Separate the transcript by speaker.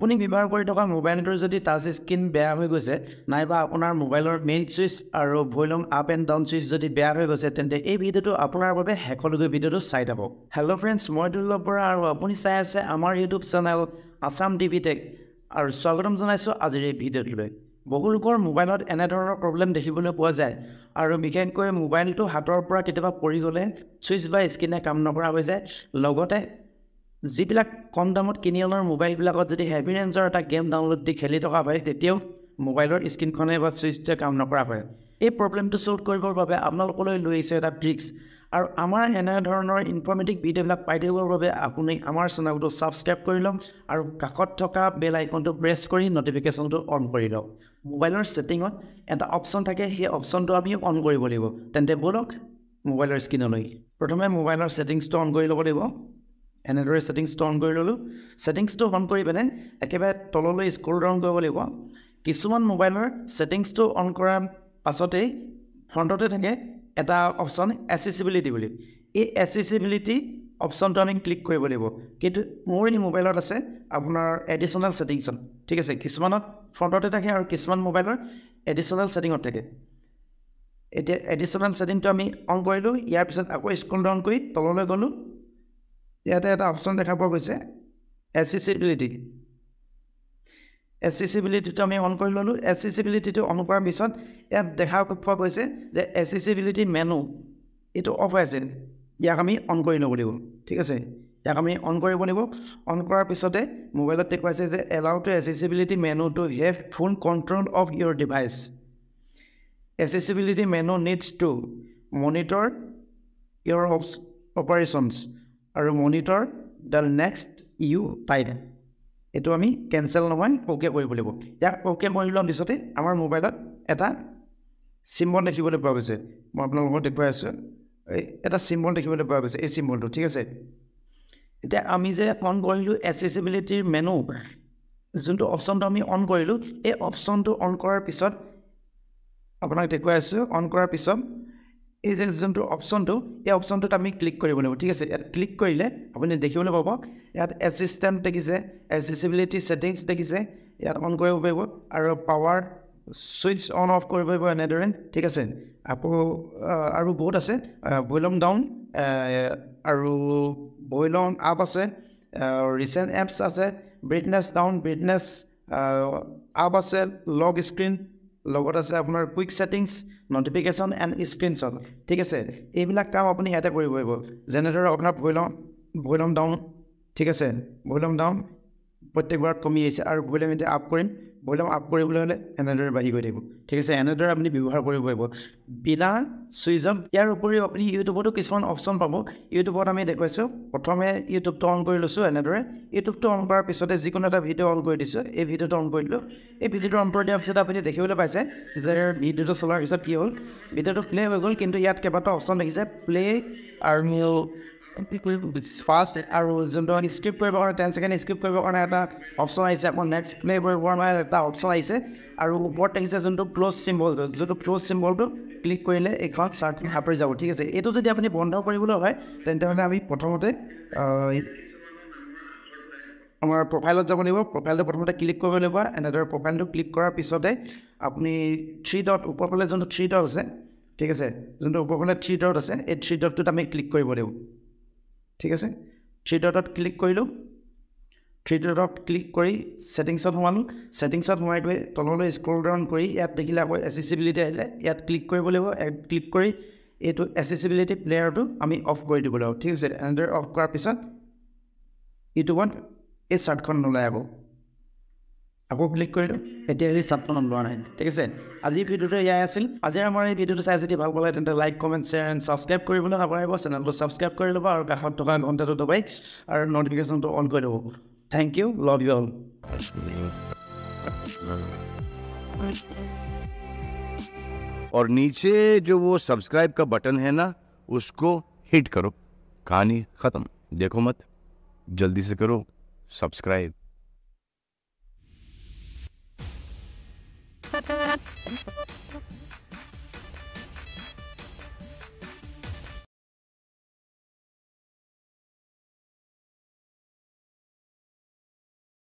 Speaker 1: আপুনি ব্যৱহাৰ কৰি থকা মোবাইলটোৰ যদি টাচ স্ক্ৰীন বেয়া হৈ গৈছে নাইবা আপোনাৰ মোবাইলৰ মেইন ছুইচ আৰু volume up and down switch যদি বেয়া হৈ গৈছে তেন্তে এই ভিডিঅ'টো আপোনাৰ বাবে শেষলৈকে ভিডিঅ'টো চাই থাকক। হেল্ল' ফ্ৰেণ্ডছ, মই দুৰ্লভ বৰা আৰু আপুনি চাই আছে আমাৰ YouTube channel Assam TV tech আৰু স্বাগতম জনাইছোঁ আজিৰ এই ভিডিঅ'টোলৈ। বহু লোকৰ মোবাইলত এনেধৰণৰ প্ৰব্লেম দেখিবলৈ পোৱা যায় আৰু বিশেষকৈ মোবাইলটো হাতৰ পৰা কেতিয়াবা পৰি গ'লে ছুইচ বা স্ক্ৰীনে কাম নকৰা হৈ যায়। লগতে যিবিলাক কম দামত কিনি অনা মোবাইলবিলাকত যদি হেভি ৰেঞ্জৰ এটা গেম ডাউনলোড দি খেলি থকা হয় তেতিয়াও মোবাইলৰ স্ক্ৰীনখনে বা ছুইচটোৱে কাম নকৰা হয়। এই প্ৰব্লেমটো ছল্ভ কৰিবৰ বাবে আপোনালোকলৈ লৈ আহিছোঁ এটা ট্ৰিক্স আৰু আমাৰ এনেধৰণৰ ইনফৰ্মেটিভ ভিডিঅ'বিলাক পাই থাকিবৰ বাবে আপুনি আমাৰ চেনেলটো ছাবস্ক্ৰাইব কৰি লওক আৰু কাষত থকা বেল আইকনটো প্ৰেছ কৰি নটিফিকেশ্যনটো অন কৰি লওক। মোবাইলৰ ছেটিঙত এটা অপশ্যন থাকে, সেই অপশ্যনটো আমি অন কৰিব লাগিব। তেন্তে ব'লক মোবাইলৰ স্ক্ৰীনলৈ। প্ৰথমে মোবাইলৰ ছেটিংছটো অন কৰি ল'ব লাগিব। এনেদৰে ছেটিংছটো অন কৰি ল'লোঁ। ছেটিংছটো অন কৰি পিনে একেবাৰে তললৈ স্ক্ৰল ডাউন কৰিব লাগিব। কিছুমান মোবাইলৰ ছেটিংছটো অন কৰাৰ পাছতেই ফ্ৰণ্টতে থাকে এটা অপশ্যন এচেছিবিলিটি বুলি। এই এচেছিবিলিটি অপশ্যনটো আমি ক্লিক কৰিব লাগিব, কিন্তু মোৰ এই মোবাইলত আছে আপোনাৰ এডিশ্যনেল ছেটিংছত। ঠিক আছে, কিছুমানত ফ্ৰণ্টতে থাকে আৰু কিছুমান মোবাইলৰ এডিশ্যনেল ছেটিঙত থাকে। এতিয়া এডিশ্যনেল ছেটিংটো আমি অন কৰিলোঁ। ইয়াৰ পিছত আকৌ স্ক্ৰল ডাউন কৰি তললৈ গ'লোঁ। ইয়াতে এটা অপশ্যন দেখা পোৱা গৈছে এচেছিবিলিটি। এচেছিবিলিটিটো আমি অন কৰি ল'লোঁ। এচেছিবিলিটিটো অন কৰাৰ পিছত ইয়াত দেখা পোৱা গৈছে যে এচেছিবিলিটি মেনু এইটো অফ হৈ আছে। ইয়াক আমি অন কৰি ল'ব লাগিব। ঠিক আছে, ইয়াক আমি অন কৰিব লাগিব। অন কৰাৰ পিছতে মোবাইলত দেখুৱাইছে যে allow to accessibility menu to have full control of your device. Accessibility menu needs to monitor your operations আৰু monitor the next you type. এইটো আমি কেঞ্চেল নহয়, অ'কে কৰিব লাগিব। ইয়াক অ'কে কৰি লোৱাৰ পিছতে আমাৰ মোবাইলত এটা চিম্বল দেখিবলৈ পোৱা গৈছে। মই আপোনালোকক দেখুৱাই আছোঁ, এটা চিম্বল দেখিবলৈ পোৱা গৈছে, এই চিম্বলটো। ঠিক আছে, এতিয়া আমি যে অন কৰিলোঁ এচেছিবিলিটিৰ মেনু, যোনটো অপশ্যনটো আমি অন কৰিলোঁ, এই অপশ্যনটো অন কৰাৰ পিছত আপোনাক দেখুৱাই আছোঁ। অন কৰাৰ পিছত এই যে যোনটো অপশ্যনটো, এই অপশ্যনটোত আমি ক্লিক কৰিব লাগিব। ঠিক আছে, ইয়াত ক্লিক কৰিলে আপুনি দেখিবলৈ পাব ইয়াত এছিষ্টেণ্ট দেখিছে, এচেছিবিলিটি ছেটিংছ দেখিছে, ইয়াত অন কৰিব পাৰিব আৰু পাৱাৰ ছুইচ অন অফ কৰিব পাৰিব এনেদৰে। ঠিক আছে, আকৌ আৰু বহুত আছে, ভলিউম ডাউন আৰু ভলিউম আপ আছে, ৰিচেণ্ট এপছ আছে, ব্ৰাইটনেছ ডাউন, ব্ৰাইটনেছ আপ আছে, লক স্ক্ৰীন, লগত আছে আপোনাৰ quick settings, notification and screenshot. ঠিক আছে, এইবিলাক কাম আপুনি ইয়াতে কৰিব পাৰিব। যেনেদৰে আপোনাৰ ভলিউম ডাউন, ঠিক আছে, ভলিউম ডাউন প্ৰত্যেকবাৰত কমি আহিছে আৰু ভলিউম এতিয়া আপ কৰিম। ভলিউম আপ কৰিবলৈ হ'লে এনেদৰে বাঢ়ি গৈ থাকিব। ঠিক আছে, এনেদৰে আপুনি ব্যৱহাৰ কৰিব পাৰিব বিনা ছুইচ অফ। ইয়াৰ উপৰিও আপুনি ইউটিউবতো কিছুমান অপশ্যন পাব। ইউটিউবত আমি দেখুৱাইছোঁ, প্ৰথমে ইউটিউবটো অন কৰি লৈছোঁ। এনেদৰে ইউটিউবটো অন কৰাৰ পিছতে যিকোনো এটা ভিডিঅ' অন কৰি দিছোঁ। এই ভিডিঅ'টো অন কৰি দিলোঁ। এই ভিডিঅ'টো অন কৰি দিয়াৰ পিছত আপুনি দেখিবলৈ পাইছে যে ভিডিঅ'টো চলোৱাৰ পিছত কি হ'ল, ভিডিঅ'টো প্লে হৈ গ'ল, কিন্তু ইয়াত কেইবাটাও অপশ্যন দেখিছে, প্লে আৰু ফাষ্ট আৰু যোনটো স্কিপ কৰিবৰ কাৰণে 10 ছেকেণ্ড স্কিপ কৰিবৰ কাৰণে এটা অপশ্যন আহিছে। আকৌ নেক্সট প্লে কৰিবৰ কাৰণে এটা অপশ্যন আহিছে আৰু ওপৰত দেখিছে যোনটো ক্ল'জ চিম্বলটো, যোনটো ক্ল'জ চিম্বলটো ক্লিক কৰিলে এইখন চাৰ্টখন সাপৰি যাব। ঠিক আছে, এইটো যদি আপুনি বন্ধ কৰিবলৈ হয় তেন্তে আমি প্ৰথমতে আমাৰ প্ৰফাইলত যাব লাগিব। প্ৰফাইলটো প্ৰথমতে ক্লিক কৰিব লাগিব। এনেদৰে প্ৰফাইলটো ক্লিক কৰাৰ পিছতে আপুনি ওপৰফালে যোনটো 3 ডট আছে, ঠিক আছে, যোনটো ওপৰফালে 3 ডট আছে, এই 3 ডটটোত আমি ক্লিক কৰিব লাগিব। ঠিক আছে, 3 ডটত ক্লিক কৰিলোঁ। 3 ডটত ক্লিক কৰি ছেটিংছত সোমালোঁ। ছেটিংছত সোমাই গৈ তললৈ স্ক্ৰল ডাউন কৰি ইয়াত দেখিলে আকৌ এচেছিবিলিটি আহিলে, ইয়াত ক্লিক কৰিব লাগিব। ক্লিক কৰি এইটো এচেছিবিলিটি প্লেয়াৰটো আমি অফ কৰি দিব লাগিব। ঠিক আছে, এনেদৰে অফ কৰাৰ পিছত ইউটিউবত এই চাৰ্টখন নোলাই। আকৌ ক্লিক কৰিলোঁ, এতিয়া এই চাৰ্টখন ওলোৱা নাই। ঠিক আছে, আজিৰ ভিডিঅ'টো এয়াই আছিল। আজিৰ আমাৰ এই ভিডিঅ'টো চাই যদি ভাল পালে তেন্তে like, comment, share and subscribe কৰিবলৈ নাপাহৰিব। চেনেলটো ছাবস্ক্ৰাইব কৰি ল'ব আৰু কাষত থকা ঘণ্টাটো দবাই আৰু নটিফিকেশ্যনটো অন কৰি ল'ব। Thank you, love you all.
Speaker 2: और नीचे जो वो सब्सक्राइब का बटन है ना, उसको हिट करो। कहानी खत्म। देखो मत, जल्दी से करो सब्सक्राइब।